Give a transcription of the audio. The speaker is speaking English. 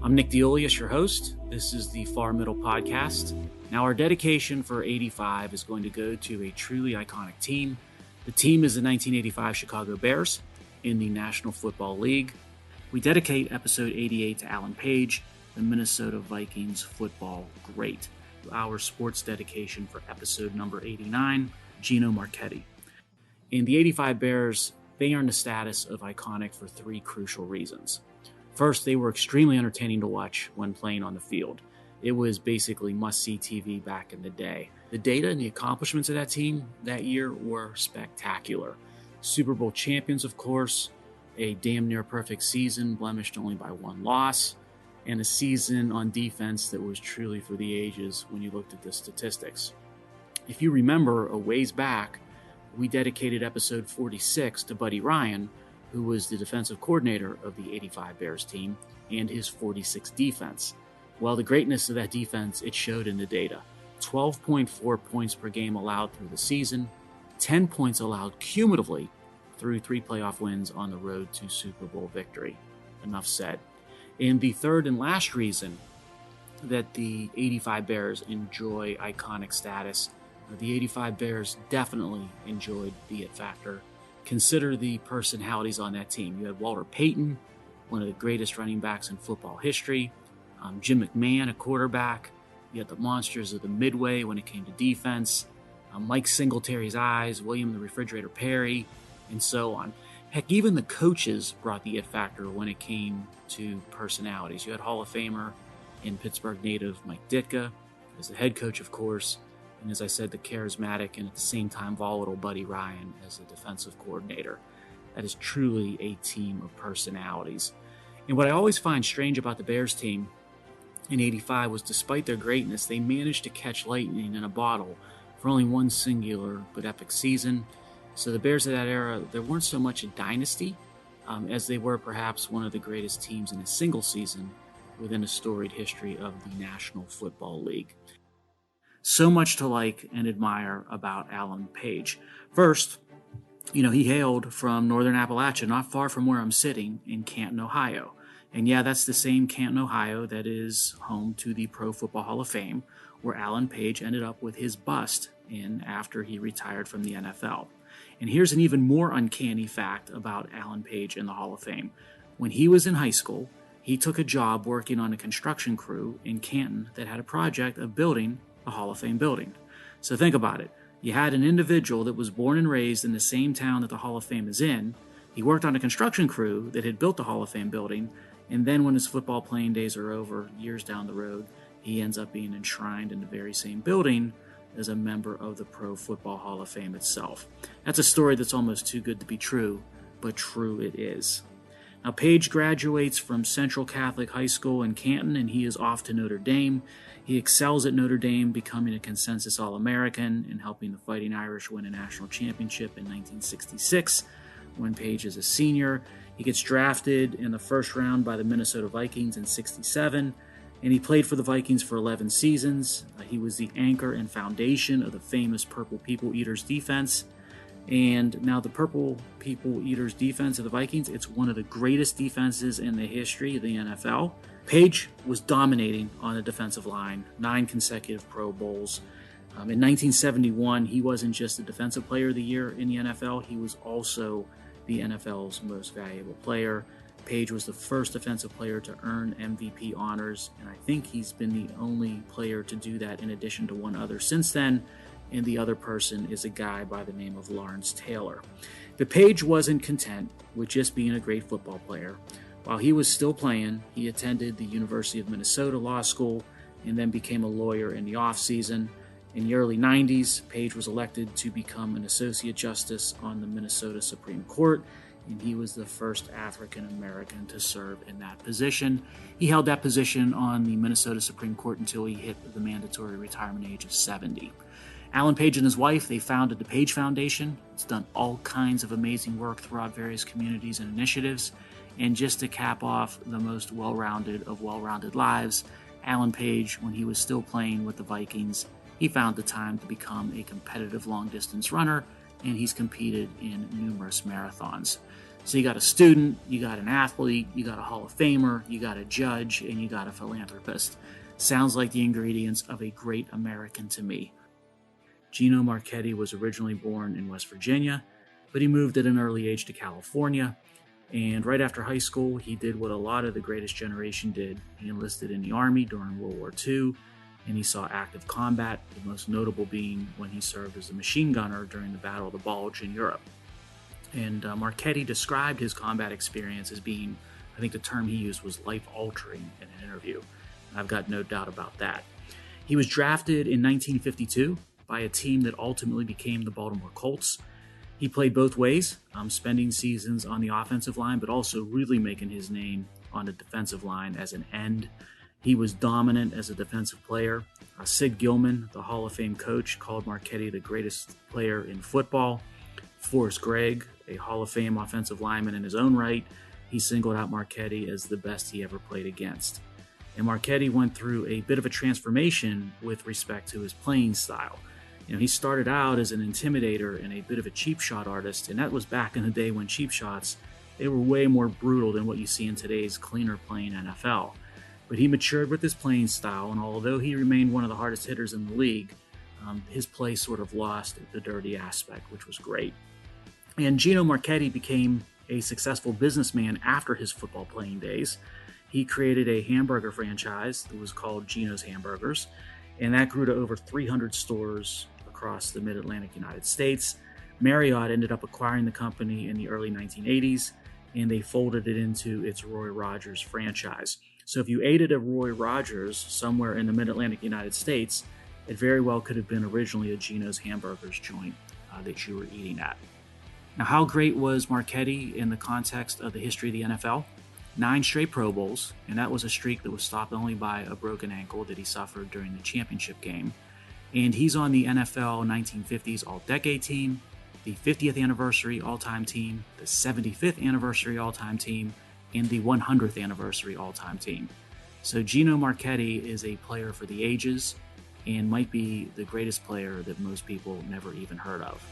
I'm Nick Diolius, your host. This is the Far Middle Podcast. Now, our dedication for 85 is going to go to a truly iconic team. The team is the 1985 Chicago Bears in the National Football League. We dedicate episode 88 to Alan Page, the Minnesota Vikings football great. Our sports dedication for episode number 89, Gino Marchetti. In the 85 Bears, they earned the status of iconic for three crucial reasons. First, they were extremely entertaining to watch when playing on the field. It was basically must-see TV back in the day. The data and the accomplishments of that team that year were spectacular. Super Bowl champions, of course, a damn near perfect season, blemished only by one loss, and a season on defense that was truly for the ages when you looked at the statistics. If you remember, a ways back, we dedicated episode 46 to Buddy Ryan, who was the defensive coordinator of the 85 Bears team, and his 46 defense. Well, the greatness of that defense, it showed in the data. 12.4 points per game allowed through the season, 10 points allowed cumulatively through 3 playoff wins on the road to Super Bowl victory. Enough said. And the third and last reason that the 85 Bears enjoy iconic status, the 85 Bears definitely enjoyed the it factor. Consider the personalities on that team. You had Walter Payton, one of the greatest running backs in football history. Jim McMahon, a quarterback. You had the monsters of the Midway when it came to defense. Mike Singletary's eyes, William the Refrigerator Perry, and so on. Heck, even the coaches brought the it factor when it came to personalities. You had Hall of Famer and Pittsburgh native Mike Ditka as the head coach, of course. And as I said, the charismatic and at the same time volatile Buddy Ryan as the defensive coordinator. That is truly a team of personalities. And what I always find strange about the Bears team in 85 was despite their greatness, they managed to catch lightning in a bottle for only one singular but epic season. So the Bears of that era, they weren't so much a dynasty as they were perhaps one of the greatest teams in a single season within a storied history of the National Football League. So much to like and admire about Alan Page. First, he hailed from northern Appalachia, not far from where I'm sitting in Canton, Ohio. And yeah, that's the same Canton, Ohio that is home to the Pro Football Hall of Fame, where Alan Page ended up with his bust in after he retired from the NFL. And here's an even more uncanny fact about Alan Page in the Hall of Fame. When he was in high school, he took a job working on a construction crew in Canton that had a project of building a Hall of Fame building. So think about it. You had an individual that was born and raised in the same town that the Hall of Fame is in. He worked on a construction crew that had built the Hall of Fame building. And then when his football playing days are over, years down the road, he ends up being enshrined in the very same building as a member of the Pro Football Hall of Fame itself. That's a story that's almost too good to be true, but true it is. Now, Page graduates from Central Catholic High School in Canton, and he is off to Notre Dame. He excels at Notre Dame, becoming a consensus All-American and helping the Fighting Irish win a national championship in 1966 when Page is a senior. He gets drafted in the first round by the Minnesota Vikings in 67, and he played for the Vikings for 11 seasons. He was the anchor and foundation of the famous Purple People Eaters defense. And now the Purple People Eaters defense of the Vikings, it's one of the greatest defenses in the history of the NFL. Page was dominating on the defensive line, 9 consecutive Pro Bowls. In 1971, he wasn't just the Defensive Player of the Year in the NFL, he was also the NFL's most valuable player. Page was the first defensive player to earn MVP honors, and I think he's been the only player to do that in addition to one other since then, and the other person is a guy by the name of Lawrence Taylor. But Page wasn't content with just being a great football player. While he was still playing, he attended the University of Minnesota Law School and then became a lawyer in the offseason. In the early 90s, Page was elected to become an Associate Justice on the Minnesota Supreme Court, and he was the first African American to serve in that position. He held that position on the Minnesota Supreme Court until he hit the mandatory retirement age of 70. Alan Page and his wife, they founded the Page Foundation. It's done all kinds of amazing work throughout various communities and initiatives. And just to cap off the most well-rounded of well-rounded lives, Alan Page, when he was still playing with the Vikings, he found the time to become a competitive long-distance runner, and he's competed in numerous marathons. So you got a student, you got an athlete, you got a Hall of Famer, you got a judge, and you got a philanthropist. Sounds like the ingredients of a great American to me. Gino Marchetti was originally born in West Virginia, but he moved at an early age to California. And right after high school, he did what a lot of the greatest generation did. He enlisted in the Army during World War II, and he saw active combat, the most notable being when he served as a machine gunner during the Battle of the Bulge in Europe. And Marchetti described his combat experience as being, I think the term he used was life-altering in an interview. I've got no doubt about that. He was drafted in 1952 by a team that ultimately became the Baltimore Colts. He played both ways, spending seasons on the offensive line, but also really making his name on the defensive line as an end. He was dominant as a defensive player. Sid Gilman, the Hall of Fame coach, called Marchetti the greatest player in football. Forrest Gregg, a Hall of Fame offensive lineman in his own right, he singled out Marchetti as the best he ever played against. And Marchetti went through a bit of a transformation with respect to his playing style. He started out as an intimidator and a bit of a cheap shot artist, and that was back in the day when cheap shots, they were way more brutal than what you see in today's cleaner playing NFL. But he matured with his playing style, and although he remained one of the hardest hitters in the league, his play sort of lost the dirty aspect, which was great. And Gino Marchetti became a successful businessman after his football playing days. He created a hamburger franchise that was called Gino's Hamburgers, and that grew to over 300 stores across the mid-Atlantic United States. Marriott ended up acquiring the company in the early 1980s, and they folded it into its Roy Rogers franchise. So if you ate at a Roy Rogers somewhere in the mid-Atlantic United States, it very well could have been originally a Gino's Hamburgers joint that you were eating at. Now, how great was Marchetti in the context of the history of the NFL? 9 straight Pro Bowls, and that was a streak that was stopped only by a broken ankle that he suffered during the championship game. And he's on the NFL 1950s All-Decade team, the 50th anniversary all-time team, the 75th anniversary all-time team, and the 100th anniversary all-time team. So Gino Marchetti is a player for the ages and might be the greatest player that most people never even heard of.